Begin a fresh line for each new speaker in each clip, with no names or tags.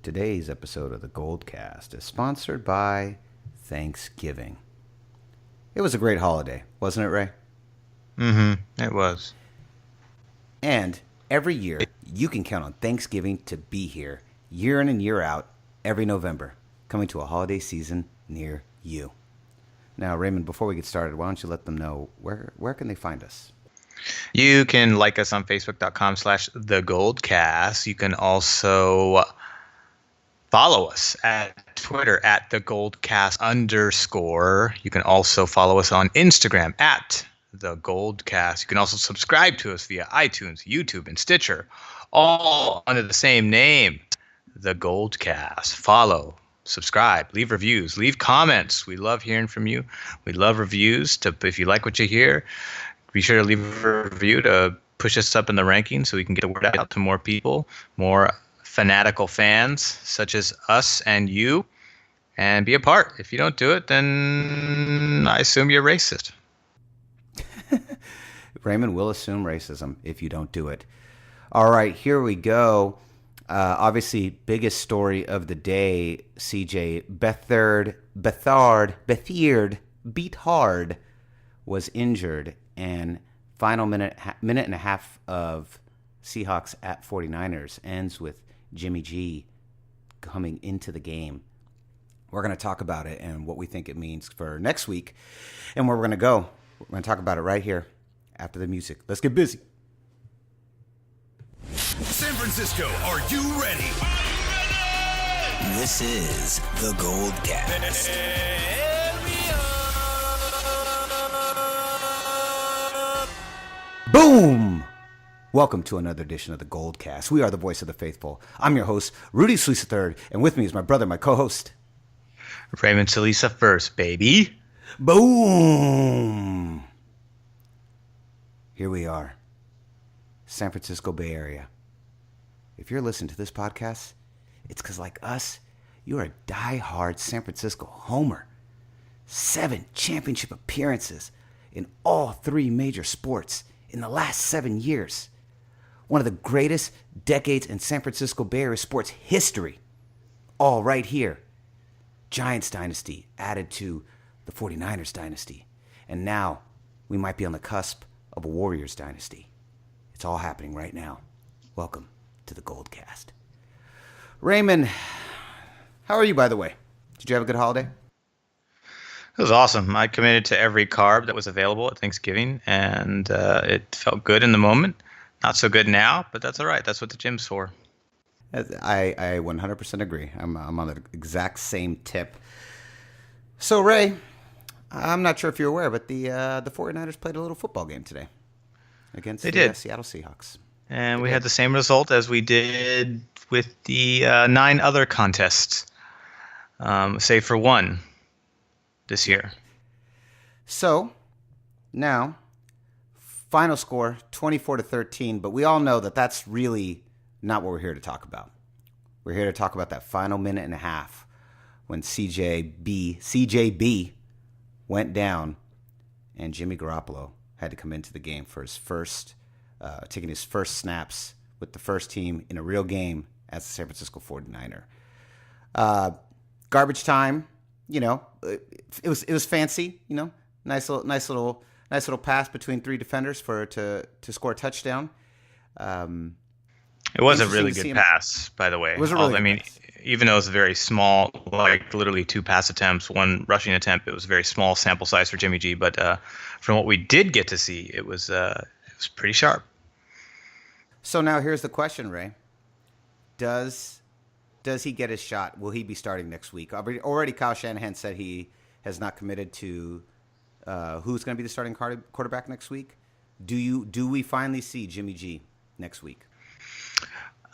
Today's episode of the GoldCast is sponsored by Thanksgiving. It was a great holiday, wasn't it, Ray?
It was.
And every year, you can count on Thanksgiving to be here, year in and year out, every November, coming to a holiday season near you. Now, Raymond, before we get started, why don't you let them know where can they find us?
You can like us on Facebook.com/TheGoldCast. You can also follow us at Twitter at @TheGoldCast_. You can also follow us on Instagram at TheGoldCast. You can also subscribe to us via iTunes, YouTube, and Stitcher, all under the same name, The Goldcast. Follow, subscribe, leave reviews, leave comments. We love hearing from you. We love reviews. If you like what you hear, be sure to leave a review to push us up in the rankings so we can get the word out to more people, more fanatical fans such as us and you, and be a part. If you don't do it, then I assume you're racist.
Raymond will assume racism if you don't do it. All right, here we go. Obviously, biggest story of the day, CJ Beathard was injured, and final minute and a half of Seahawks at 49ers ends with Jimmy G coming into the game. We're going to talk about it and what we think it means for next week and where we're going to go. We're going to talk about it right here after the music. Let's get busy.
San Francisco, are you ready? This is the GoldCast.
Boom! Welcome to another edition of the GoldCast. We are the voice of the faithful. I'm your host, Rudy Solis III, and with me is my brother, my co-host,
Raymond Salisa first, baby.
Boom! Here we are, San Francisco Bay Area. If you're listening to this podcast, it's because, like us, you're a die-hard San Francisco homer. 7 championship appearances in all 3 major sports in the last 7 years. One of the greatest decades in San Francisco Bay Area sports history. All right here. Giants dynasty added to the 49ers dynasty. And now we might be on the cusp of a Warriors dynasty. It's all happening right now. Welcome to the GoldCast. Raymond, how are you, by the way? Did you have a good holiday?
It was awesome. I committed to every carb that was available at Thanksgiving, and it felt good in the moment. Not so good now, but that's all right. That's what the gym's for.
I 100% agree. I'm on the exact same tip. So, Ray, I'm not sure if you're aware, but the 49ers played a little football game today against the Seattle Seahawks.
And we had the same result as we did with the 9 other contests, save for one this year.
So, now, final score, 24-13, but we all know that that's really not what we're here to talk about. We're here to talk about that final minute and a half when CJB went down and Jimmy Garoppolo had to come into the game for his first, taking his first snaps with the first team in a real game as the San Francisco 49er. Garbage time, you know, it was fancy, you know, nice little pass between 3 defenders to score a touchdown.
It was a really good pass, by the way.
It was a really good pass.
Even though it was very small, like literally 2 pass attempts, 1 rushing attempt, it was a very small sample size for Jimmy G. But from what we did get to see, it was pretty sharp.
So now here's the question, Ray. Does he get his shot? Will he be starting next week? Already Kyle Shanahan said he has not committed to who's going to be the starting quarterback next week. Do we finally see Jimmy G next week?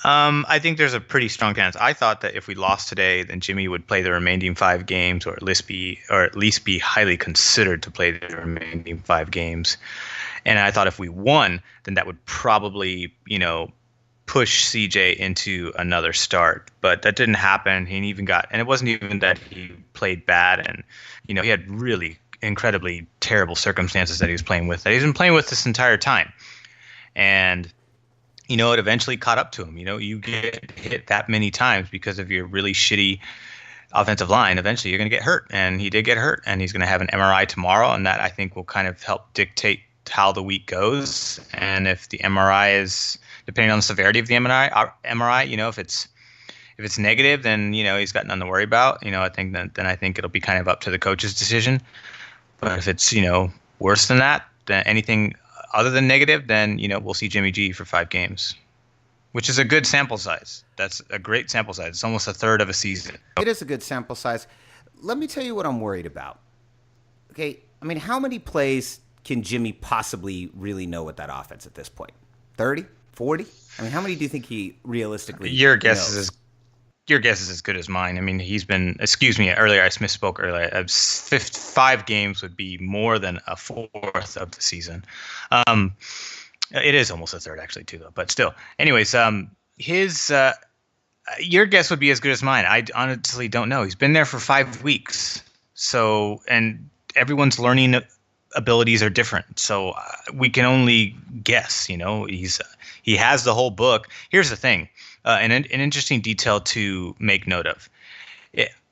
I think there's a pretty strong chance. I thought that if we lost today, then Jimmy would play the remaining 5 games, or at least be highly considered to play the remaining 5 games. And I thought if we won, then that would probably, push CJ into another start. But that didn't happen. And it wasn't even that he played bad, and he had really incredibly terrible circumstances that he was playing with, that he's been playing with this entire time. And it eventually caught up to him. You get hit that many times because of your really shitty offensive line. Eventually, you're going to get hurt, and he did get hurt, and he's going to have an MRI tomorrow, and that I think will kind of help dictate how the week goes. And if the MRI is, depending on the severity of the MRI, if it's negative, then he's got nothing to worry about. I think then I think it'll be kind of up to the coach's decision. But if it's worse than that, then anything other than negative, then we'll see Jimmy G for 5 games, which is a good sample size. That's a great sample size. It's almost a third of a season.
It is a good sample size. Let me tell you what I'm worried about. Okay, I mean, how many plays can Jimmy possibly really know with that offense at this point? 30? 40? I mean, how many do you think he realistically
Your guess
knows?
is as good as mine. I mean, he's been, excuse me, earlier, I misspoke earlier. 5 games would be more than a fourth of the season. It is almost a third, actually, too, though. But still. Anyways, your guess would be as good as mine. I honestly don't know. He's been there for 5 weeks. So, and everyone's learning abilities are different. So we can only guess, he has the whole book. Here's the thing. An interesting detail to make note of.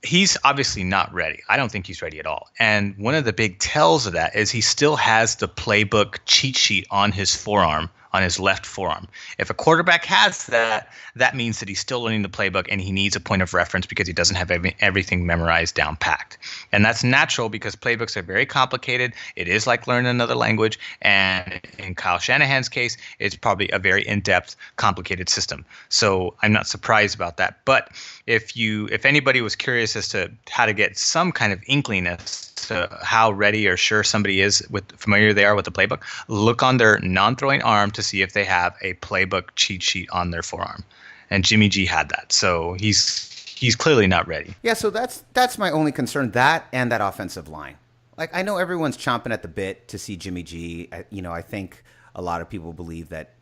He's obviously not ready. I don't think he's ready at all. And one of the big tells of that is he still has the playbook cheat sheet on his forearm, on his left forearm. If a quarterback has that, that means that he's still learning the playbook and he needs a point of reference because he doesn't have everything memorized down packed. And that's natural because playbooks are very complicated. It is like learning another language. And in Kyle Shanahan's case, it's probably a very in-depth, complicated system. So I'm not surprised about that. But if anybody was curious as to how to get some kind of inkling as to how ready or sure somebody is familiar they are with the playbook, look on their non-throwing arm to see if they have a playbook cheat sheet on their forearm. And Jimmy G had that. So he's clearly not ready.
Yeah, so that's my only concern, that and that offensive line. Like, I know everyone's chomping at the bit to see Jimmy G. I think a lot of people believe that,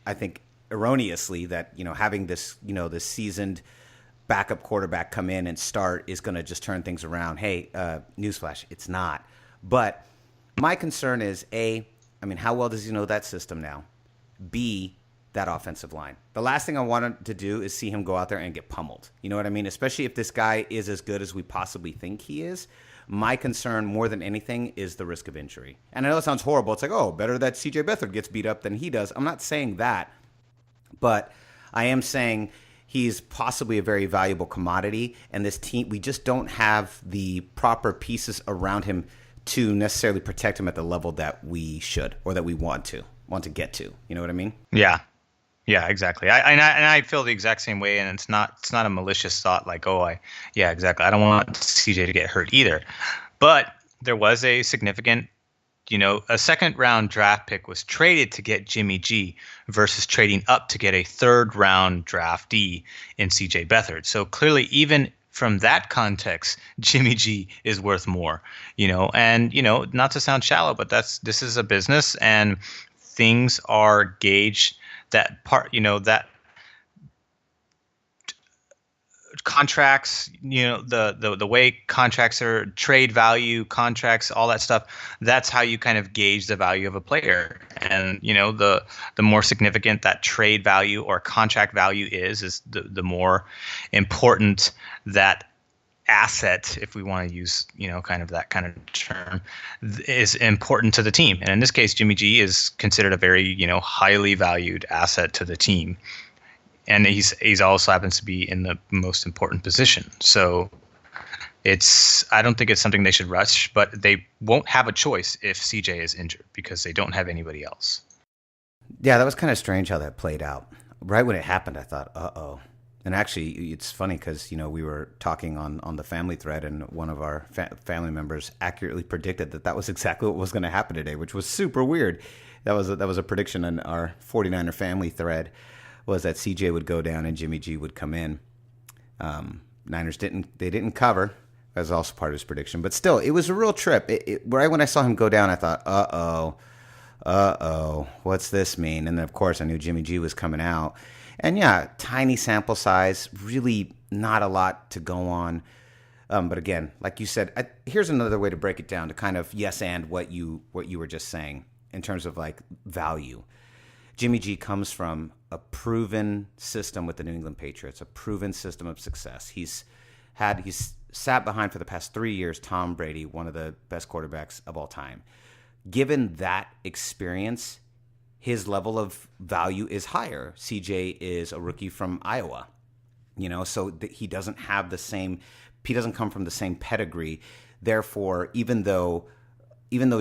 I think erroneously that, having this, this seasoned backup quarterback come in and start is going to just turn things around. Hey, newsflash, it's not. But my concern is, A, how well does he know that system now? B, that offensive line. The last thing I wanted to do is see him go out there and get pummeled. You know what I mean? Especially if this guy is as good as we possibly think he is. My concern more than anything is the risk of injury. And I know it sounds horrible. It's like, oh, better that CJ Beathard gets beat up than he does. I'm not saying that. But I am saying he's possibly a very valuable commodity. And this team, we just don't have the proper pieces around him to necessarily protect him at the level that we should or that we want to get to. You know what I mean?
Yeah, exactly. I feel the exact same way, and it's not a malicious thought like, exactly. I don't want CJ to get hurt either. But there was a significant, a second round draft pick was traded to get Jimmy G versus trading up to get a third round draftee in CJ Beathard. So clearly, even from that context, Jimmy G is worth more, and, not to sound shallow, but this is a business and things are gauged. That part, that contracts, the way contracts are, trade value, contracts, all that stuff, that's how you kind of gauge the value of a player. And, the more significant that trade value or contract value is the more important that asset, if we want to use, kind of that kind of term, is important to the team. And in this case, Jimmy G is considered a very, highly valued asset to the team. And he's also happens to be in the most important position. So I don't think it's something they should rush, but they won't have a choice if CJ is injured because they don't have anybody else.
Yeah, that was kind of strange how that played out. Right when it happened, I thought, uh-oh. And actually, it's funny because, we were talking on the family thread, and one of our family members accurately predicted that was exactly what was going to happen today, which was super weird. That was a prediction in our 49er family thread, was that CJ would go down and Jimmy G would come in. Niners didn't cover. That was also part of his prediction. But still, it was a real trip. Right when I saw him go down, I thought, uh-oh, what's this mean? And then, of course, I knew Jimmy G was coming out. And yeah, tiny sample size, really not a lot to go on. But again, like you said, here's another way to break it down to kind of yes and what you were just saying in terms of like value. Jimmy G comes from a proven system with the New England Patriots, a proven system of success. He's sat behind for the past 3 years Tom Brady, one of the best quarterbacks of all time. Given that experience, his level of value is higher. CJ is a rookie from Iowa, so he doesn't have he doesn't come from the same pedigree. Therefore, even though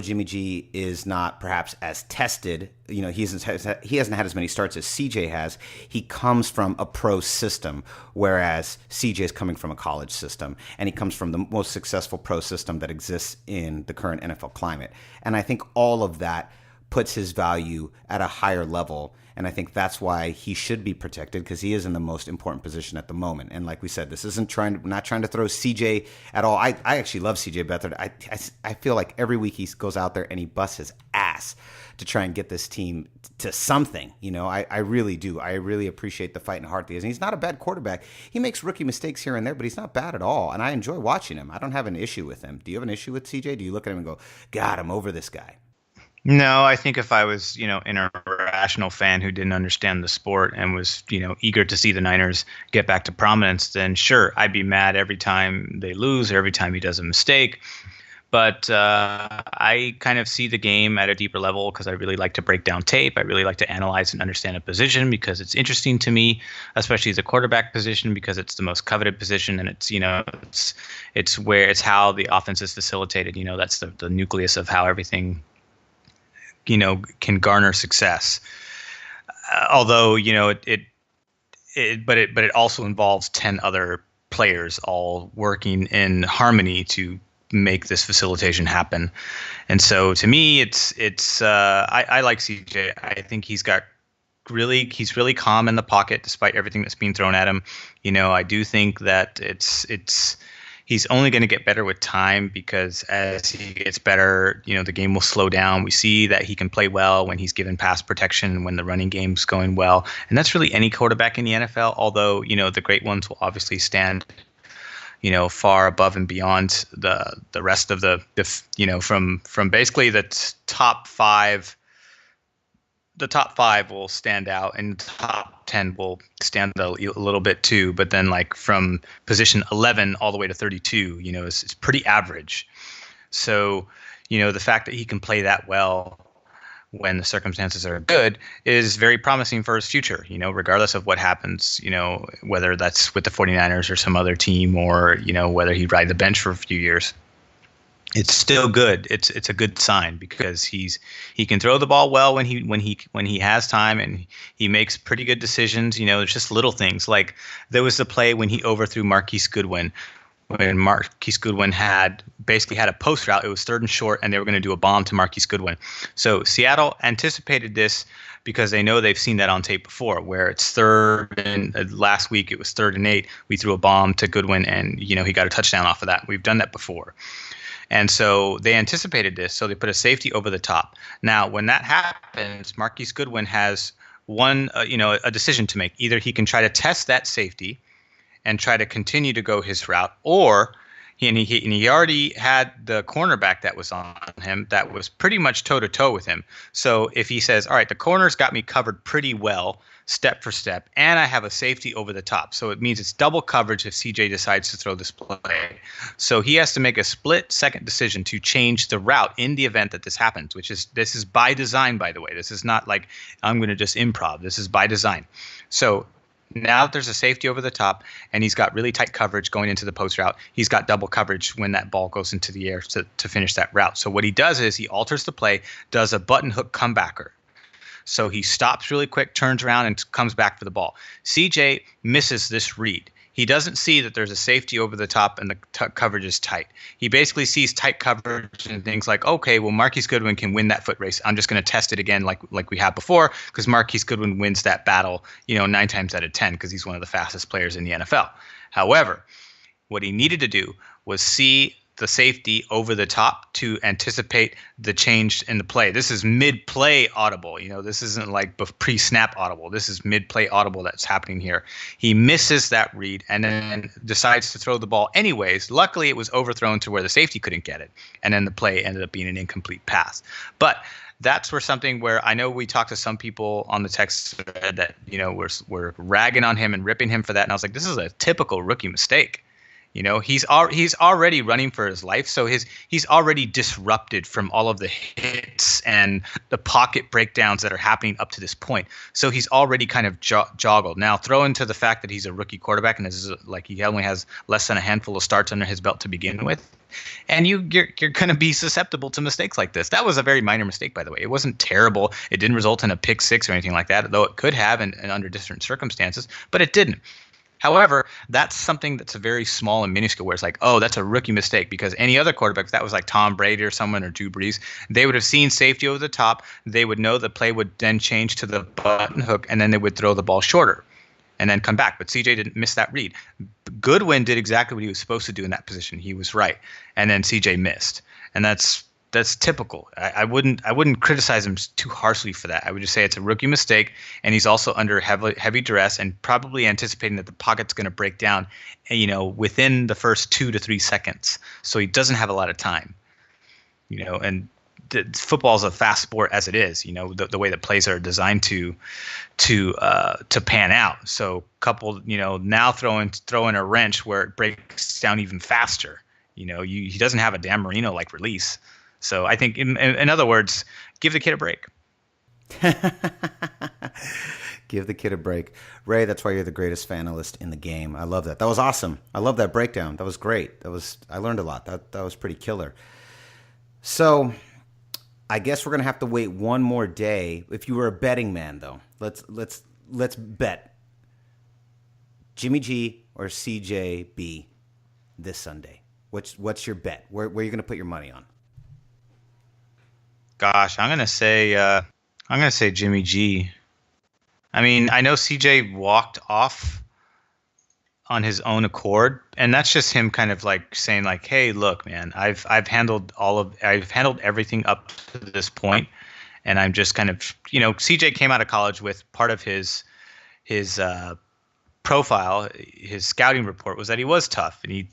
Jimmy G is not perhaps as tested, he hasn't had as many starts as CJ has, he comes from a pro system, whereas CJ is coming from a college system, and he comes from the most successful pro system that exists in the current NFL climate. And I think all of that puts his value at a higher level. And I think that's why he should be protected, because he is in the most important position at the moment. And like we said, this isn't not trying to throw CJ at all. I actually love CJ Beathard. I feel like every week he goes out there and he busts his ass to try and get this team to something. I really do. I really appreciate the fight and heart he has. And he's not a bad quarterback. He makes rookie mistakes here and there, but he's not bad at all. And I enjoy watching him. I don't have an issue with him. Do you have an issue with CJ? Do you look at him and go, God, I'm over this guy?
No, I think if I was, an irrational fan who didn't understand the sport and was, eager to see the Niners get back to prominence, then sure, I'd be mad every time they lose or every time he does a mistake. But I kind of see the game at a deeper level because I really like to break down tape. I really like to analyze and understand a position because it's interesting to me, especially as a quarterback position, because it's the most coveted position, and it's it's how the offense is facilitated. That's the nucleus of how everything can garner success. Although, it also involves 10 other players all working in harmony to make this facilitation happen. And so to me, I like CJ. I think he's really calm in the pocket despite everything that's being thrown at him. I do think that he's only going to get better with time, because as he gets better, the game will slow down. We see that he can play well when he's given pass protection, when the running game's going well. And that's really any quarterback in the NFL, although, the great ones will obviously stand, far above and beyond the rest of from basically the top five. The top five will stand out, and the top 10 will stand out a little bit too. But then, like, from position 11 all the way to 32, it's pretty average. So, the fact that he can play that well when the circumstances are good is very promising for his future, regardless of what happens, whether that's with the 49ers or some other team, or, whether he ride the bench for a few years. It's still good. It's a good sign, because he can throw the ball well when he has time, and he makes pretty good decisions. It's just little things, like there was the play when he overthrew Marquise Goodwin, when Marquise Goodwin had a post route. It was 3rd and short, and they were going to do a bomb to Marquise Goodwin. So Seattle anticipated this because they know they've seen that on tape before, where it's 3rd and last week it was 3rd and 8. We threw a bomb to Goodwin, and he got a touchdown off of that. We've done that before. And so they anticipated this, so they put a safety over the top. Now, when that happens, Marquise Goodwin has a decision to make. Either he can try to test that safety and try to continue to go his route, or he already had the cornerback that was on him that was pretty much toe-to-toe with him. So if he says, all right, the corner's got me covered pretty well, step for step, and I have a safety over the top. So it means it's double coverage if CJ decides to throw this play. So he has to make a split-second decision to change the route in the event that this happens, this is by design, by the way. This is not like I'm going to just improv. This is by design. So now that there's a safety over the top, and he's got really tight coverage going into the post route, he's got double coverage when that ball goes into the air to finish that route. So what he does is he alters the play, does a button hook comebacker. So he stops really quick, turns around, and comes back for the ball. CJ misses this read. He doesn't see that there's a safety over the top and the coverage is tight. He basically sees tight coverage and thinks like, okay, well, Marquise Goodwin can win that foot race. I'm just going to test it again like we had before, because Marquise Goodwin wins that battle, 9 times out of 10, because he's one of the fastest players in the NFL. However, what he needed to do was see the safety over the top to anticipate the change in the play. This is mid-play audible. This isn't like pre-snap audible. This is mid-play audible that's happening here. He misses that read and then decides to throw the ball anyways. Luckily, it was overthrown to where the safety couldn't get it, and then the play ended up being an incomplete pass. But that's where I know we talked to some people on the text thread that we're ragging on him and ripping him for that, and I was like, this is a typical rookie mistake. He's already running for his life, so he's already disrupted from all of the hits and the pocket breakdowns that are happening up to this point. So he's already kind of joggled. Now, throw into the fact that he's a rookie quarterback and this is like he only has less than a handful of starts under his belt to begin with, and you're going to be susceptible to mistakes like this. That was a very minor mistake, by the way. It wasn't terrible. It didn't result in a pick six or anything like that, though it could have and under different circumstances, but it didn't. However, that's something that's a very small and minuscule where it's like, oh, that's a rookie mistake, because any other quarterback, if that was like Tom Brady or someone or Drew Brees, they would have seen safety over the top. They would know the play would then change to the button hook, and then they would throw the ball shorter and then come back. But CJ didn't miss that read. Goodwin did exactly what he was supposed to do in that position. He was right. And then CJ missed. And that's typical. I wouldn't criticize him too harshly for that. I would just say it's a rookie mistake, and he's also under heavy duress and probably anticipating that the pocket's going to break down, within the first 2 to 3 seconds. So he doesn't have a lot of time, and football is a fast sport as it is, the way that plays are designed to pan out. So coupled, now throw in a wrench where it breaks down even faster. He doesn't have a Dan Marino like release. So I think, in other words, give the kid a break.
Give the kid a break. Ray, that's why you're the greatest fanalist in the game. I love that. That was awesome. I love that breakdown. That was great. I learned a lot. That was pretty killer. So I guess we're going to have to wait one more day. If you were a betting man, though, let's bet Jimmy G or CJB this Sunday. What's your bet? Where are you going to put your money on?
Gosh, I'm gonna say Jimmy G. I mean, I know CJ walked off on his own accord, and that's just him kind of like saying like, "Hey, look, man, I've handled everything up to this point, and I'm just kind of, CJ came out of college with part of his profile, his scouting report was that he was tough, and he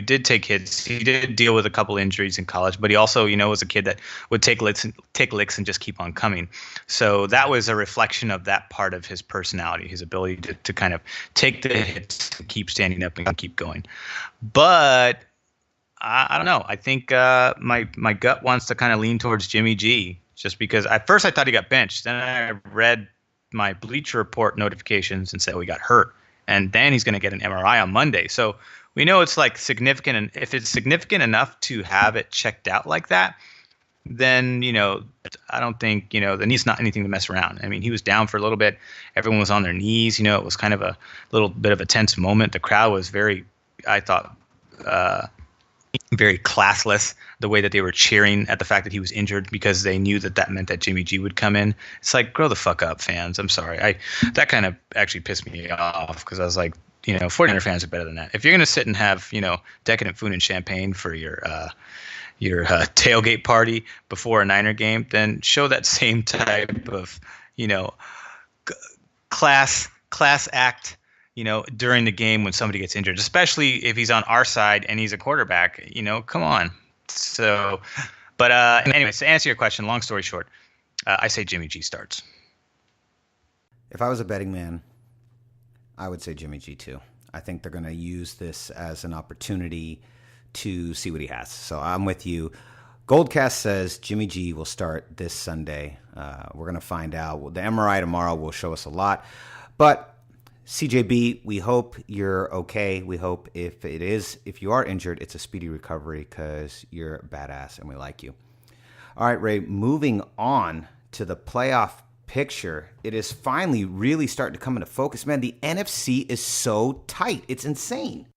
did take hits. He did deal with a couple injuries in college, but he also, was a kid that would take licks and just keep on coming. So that was a reflection of that part of his personality, his ability to kind of take the hits, keep standing up, and keep going. But I don't know. I think my gut wants to kind of lean towards Jimmy G, just because at first I thought he got benched. Then I read my Bleacher Report notifications and said, oh, he got hurt. And then he's going to get an MRI on Monday. So we know it's like significant. And if it's significant enough to have it checked out like that, then, I don't think, then he's not anything to mess around. I mean, he was down for a little bit. Everyone was on their knees. It was kind of a little bit of a tense moment. The crowd was very, I thought, very classless, the way that they were cheering at the fact that he was injured, because they knew that meant that Jimmy G would come in. It's like, grow the fuck up, fans. I'm sorry. That kind of actually pissed me off, because I was like, 49er fans are better than that. If you're going to sit and have, decadent food and champagne for your tailgate party before a Niner game, then show that same type of, class act, during the game when somebody gets injured, especially if he's on our side and he's a quarterback. Come on. So, but anyways, to answer your question, long story short, I say Jimmy G starts.
If I was a betting man, I would say Jimmy G too. I think they're going to use this as an opportunity to see what he has. So I'm with you. GoldCast says Jimmy G will start this Sunday. We're going to find out. The MRI tomorrow will show us a lot. But CJB, we hope you're okay. We hope if you are injured, it's a speedy recovery, because you're badass and we like you. All right, Ray, moving on to the playoff picture. It is finally really starting to come into focus. Man, the NFC is so tight. It's insane.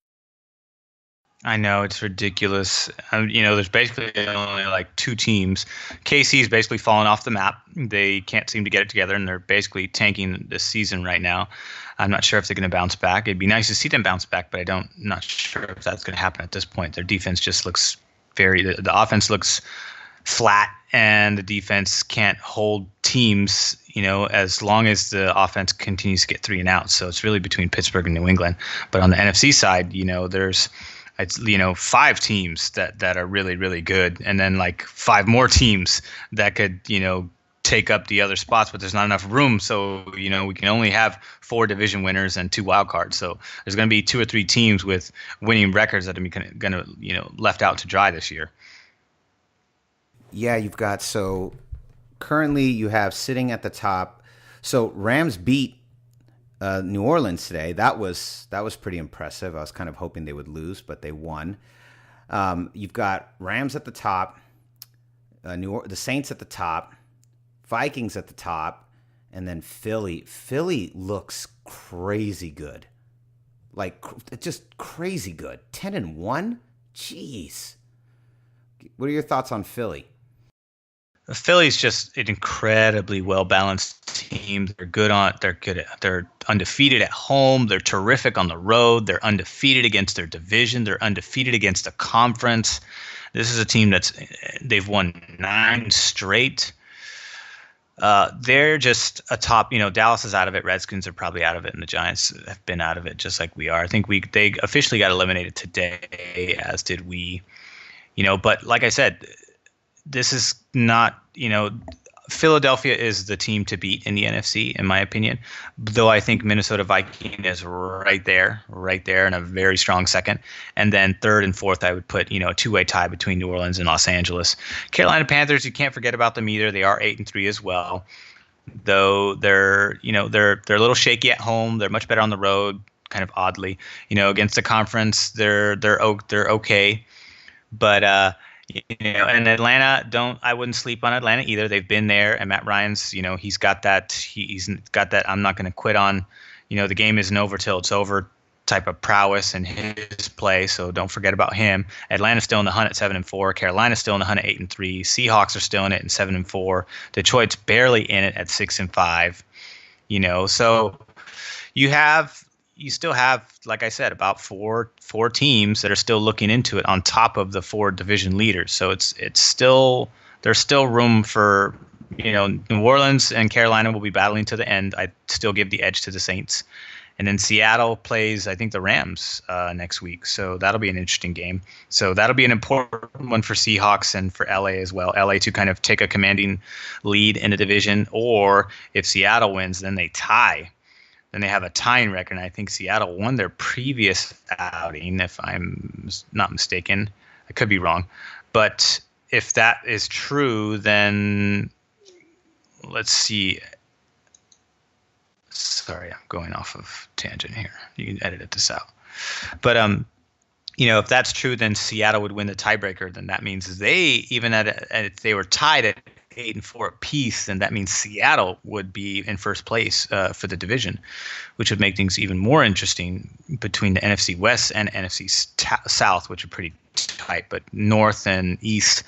I know, it's ridiculous. There's basically only like 2 teams. KC's basically fallen off the map. They can't seem to get it together, and they're basically tanking this season right now. I'm not sure if they're going to bounce back. It'd be nice to see them bounce back, but not sure if that's going to happen at this point. Their defense just looks the offense looks flat and the defense can't hold teams, as long as the offense continues to get 3 and outs. So it's really between Pittsburgh and New England. But on the NFC side, there's 5 teams that are really, really good, and then like 5 more teams that could, take up the other spots, but there's not enough room. So, we can only have 4 division winners and 2 wild cards. So there's going to be 2 or 3 teams with winning records that are going to, left out to dry this year.
Yeah, you've got, so currently you have sitting at the top. So Rams beat New Orleans today. That was pretty impressive. I was kind of hoping they would lose, but they won. You've got Rams at the top, the Saints at the top, Vikings at the top, and then Philly. Philly looks crazy good, like just crazy good. 10-1. Jeez. What are your thoughts on Philly?
Philly's just an incredibly well balanced team. They're undefeated at home. They're terrific on the road. They're undefeated against their division. They're undefeated against the conference. This is a team they've won 9 straight. They're just a top, Dallas is out of it. Redskins are probably out of it, and the Giants have been out of it just like we are. I think they officially got eliminated today, as did we. But like I said, this is not, Philadelphia is the team to beat in the NFC, in my opinion. Though I think Minnesota Viking is right there in a very strong second. And then third and fourth, I would put, a 2-way tie between New Orleans and Los Angeles. Carolina Panthers, you can't forget about them either. They are 8-3 as well. Though they're a little shaky at home. They're much better on the road, kind of oddly. Against the conference, they're okay. But and Atlanta, I wouldn't sleep on Atlanta either. They've been there, and Matt Ryan's, he's got that. He's got that. I'm not going to quit on. The game isn't over till it's over type of prowess in his play. So don't forget about him. Atlanta's still in the hunt at 7-4. Carolina's still in the hunt at 8-3. Seahawks are still in it at 7-4. Detroit's barely in it at 6-5. So you still have, like I said, about four teams that are still looking into it on top of the 4 division leaders. So there's still room for, New Orleans and Carolina will be battling to the end. I still give the edge to the Saints. And then Seattle plays, I think, the Rams next week. So that'll be an interesting game. So that'll be an important one for Seahawks and for LA as well. LA to kind of take a commanding lead in the division. Or if Seattle wins, then they tie. Then they have a tying record, and I think Seattle won their previous outing, if I'm not mistaken. I could be wrong. But if that is true, then let's see. Sorry, I'm going off of tangent here. You can edit this out. But if that's true, then Seattle would win the tiebreaker. Then that means if they were tied at 8-4 apiece, then that means Seattle would be in first place for the division, which would make things even more interesting between the NFC West and NFC South, which are pretty tight. But North and East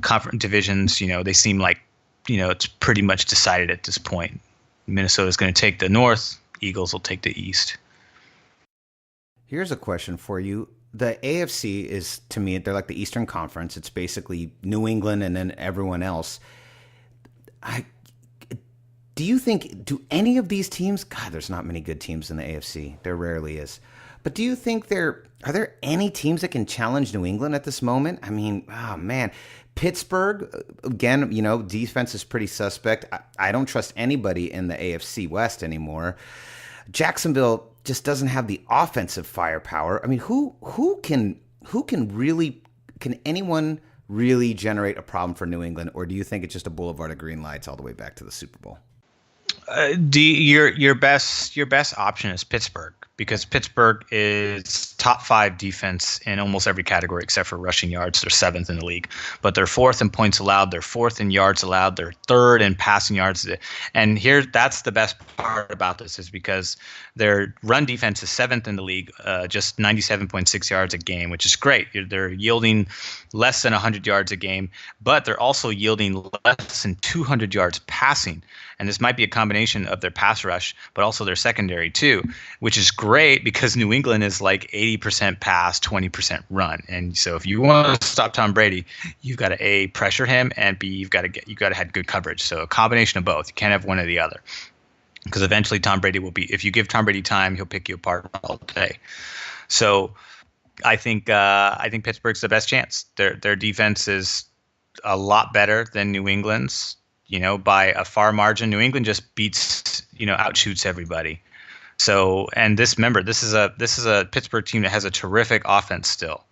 conference divisions, they seem like, it's pretty much decided at this point. Minnesota's going to take the North. Eagles will take the East.
Here's a question for you. The AFC is, to me, they're like the Eastern Conference. It's basically New England and then everyone else. Do any of these teams, God, there's not many good teams in the AFC. There rarely is. But do you think are there any teams that can challenge New England at this moment? I mean, oh man, Pittsburgh, again, defense is pretty suspect. I don't trust anybody in the AFC West anymore. Jacksonville just doesn't have the offensive firepower. I mean, can anyone really generate a problem for New England, or do you think it's just a boulevard of green lights all the way back to the Super Bowl?
Your best option is Pittsburgh, because Pittsburgh is top 5 defense in almost every category except for rushing yards. They're 7th in the league, but they're 4th in points allowed. They're 4th in yards allowed. They're 3rd in passing yards. And that's the best part about this, is because their run defense is 7th in the league, just 97.6 yards a game, which is great. They're yielding less than 100 yards a game, but they're also yielding less than 200 yards passing. And this might be a combination of their pass rush, but also their secondary too, which is great. great because New England is like 80% pass, 20% run. And so if you want to stop Tom Brady, you've got to A, pressure him, and B, you've got to have good coverage. So a combination of both. You can't have one or the other. Because eventually Tom Brady will be, if you give Tom Brady time, he'll pick you apart all day. So I think Pittsburgh's the best chance. Their defense is a lot better than New England's, by a far margin. New England just beats, outshoots everybody. So, and this is a Pittsburgh team that has a terrific offense still,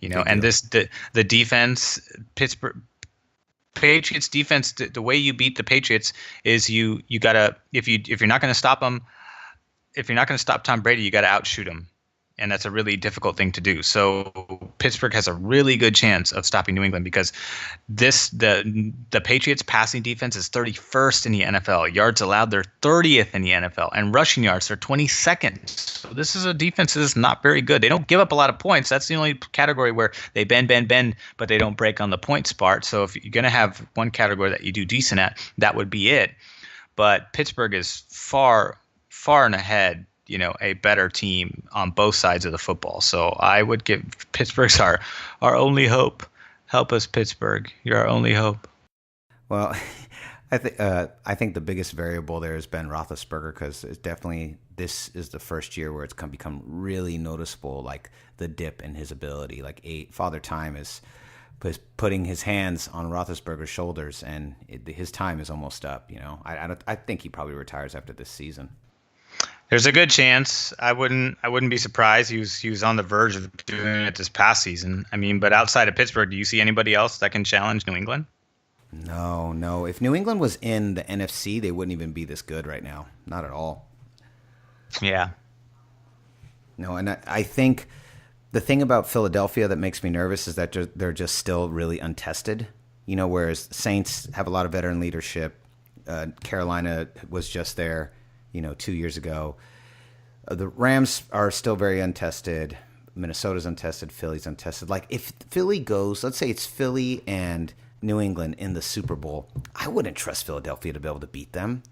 and the defense, Pittsburgh Patriots defense, the way you beat the Patriots is you gotta, if you're not going to stop them, if you're not going to stop Tom Brady, you got to outshoot him. And that's a really difficult thing to do. So Pittsburgh has a really good chance of stopping New England because the Patriots passing defense is 31st in the NFL. Yards allowed, they're 30th in the NFL. And rushing yards, they're 22nd. So this is a defense that is not very good. They don't give up a lot of points. That's the only category where they bend, but they don't break on the points part. So if you're going to have one category that you do decent at, that would be it. But Pittsburgh is far and ahead, a better team on both sides of the football. So I would give Pittsburgh's our only hope. Help us, Pittsburgh. You're our only hope.
Well, I think the biggest variable there has been Roethlisberger because it's definitely, this is the first year where it's become really noticeable, like the dip in his ability. Like Father Time is putting his hands on Roethlisberger's shoulders, and his time is almost up. I think he probably retires after this season.
There's a good chance. I wouldn't be surprised. He was on the verge of doing it this past season. I mean, but outside of Pittsburgh, do you see anybody else that can challenge New England?
No. If New England was in the NFC, they wouldn't even be this good right now. Not at all.
Yeah.
No, and I think the thing about Philadelphia that makes me nervous is that they're just still really untested. Whereas Saints have a lot of veteran leadership. Carolina was just there 2 years ago. The Rams are still very untested. Minnesota's untested. Philly's untested. Like, if Philly goes, let's say it's Philly and New England in the Super Bowl, I wouldn't trust Philadelphia to be able to beat them.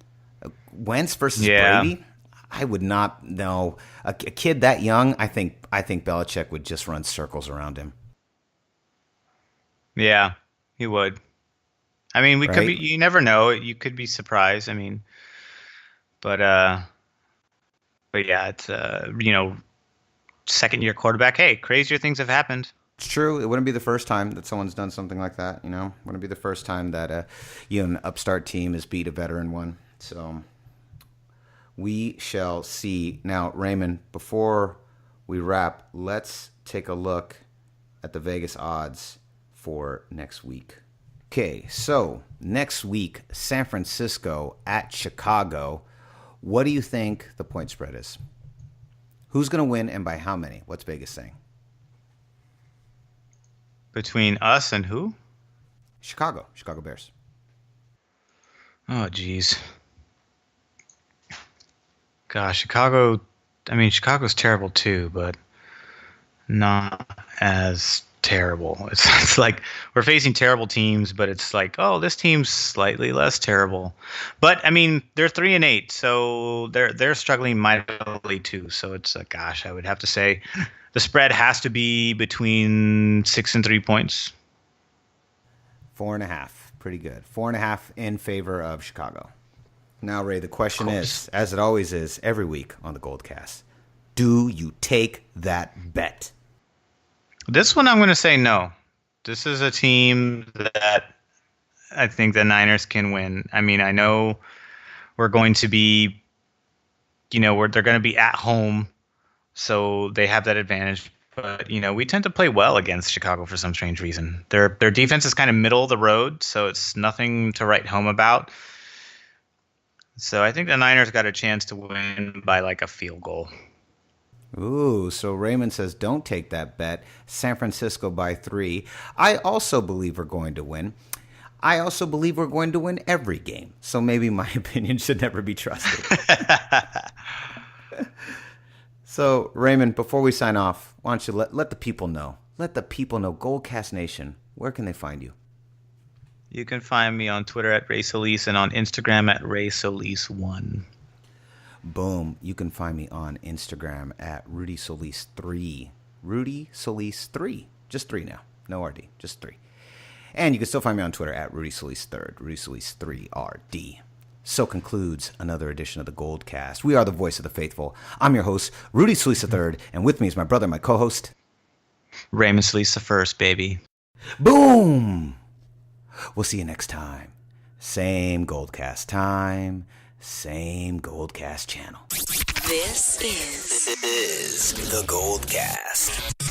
Wentz versus Brady, I would not know. A kid that young, I think Belichick would just run circles around him.
Yeah, he would. I mean, could be, you never know. You could be surprised. I mean, But yeah, it's second year quarterback. Hey, crazier things have happened.
It's true. It wouldn't be the first time that someone's done something like that. Wouldn't be the first time that an upstart team has beat a veteran one. So we shall see. Now, Raymond, before we wrap, let's take a look at the Vegas odds for next week. Okay, so next week, San Francisco at Chicago. What do you think the point spread is? Who's going to win and by how many? What's Vegas saying?
Between us and who?
Chicago Bears.
Oh, geez. Gosh, Chicago's terrible too, but not as terrible. It's like we're facing terrible teams, but it's like, oh, this team's slightly less terrible. But I mean, they're 3-8, so they're struggling mightily too. So it's gosh, I would have to say the spread has to be between 6 and 3 points.
4.5, pretty good. 4.5 in favor of Chicago. Now, Ray, the question is, as it always is every week on the GoldCast, do you take that bet?
This one I'm going to say no. This is a team that I think the Niners can win. I mean, I know we're going to be, they're going to be at home, so they have that advantage. But, we tend to play well against Chicago for some strange reason. Their defense is kind of middle of the road, so it's nothing to write home about. So I think the Niners got a chance to win by like a field goal.
Ooh, so Raymond says don't take that bet. San Francisco by 3. I also believe we're going to win. I also believe we're going to win every game. So maybe my opinion should never be trusted. So, Raymond, before we sign off, why don't you let the people know. Let the people know, GoldCast Nation, where can they find you?
You can find me on Twitter at Ray Solis and on Instagram at Ray Solis1.
Boom. You can find me on Instagram at Rudy Solis 3. Rudy Solis 3. Just 3 now. No RD. Just 3. And you can still find me on Twitter at Rudy Solis 3rd. Rudy Solis 3RD. So concludes another edition of the GoldCast. We are the voice of the faithful. I'm your host, Rudy Solis III, and with me is my brother, my co-host,
Raymond Solis the First, baby.
Boom! We'll see you next time. Same GoldCast time, same GoldCast channel.
This is the GoldCast.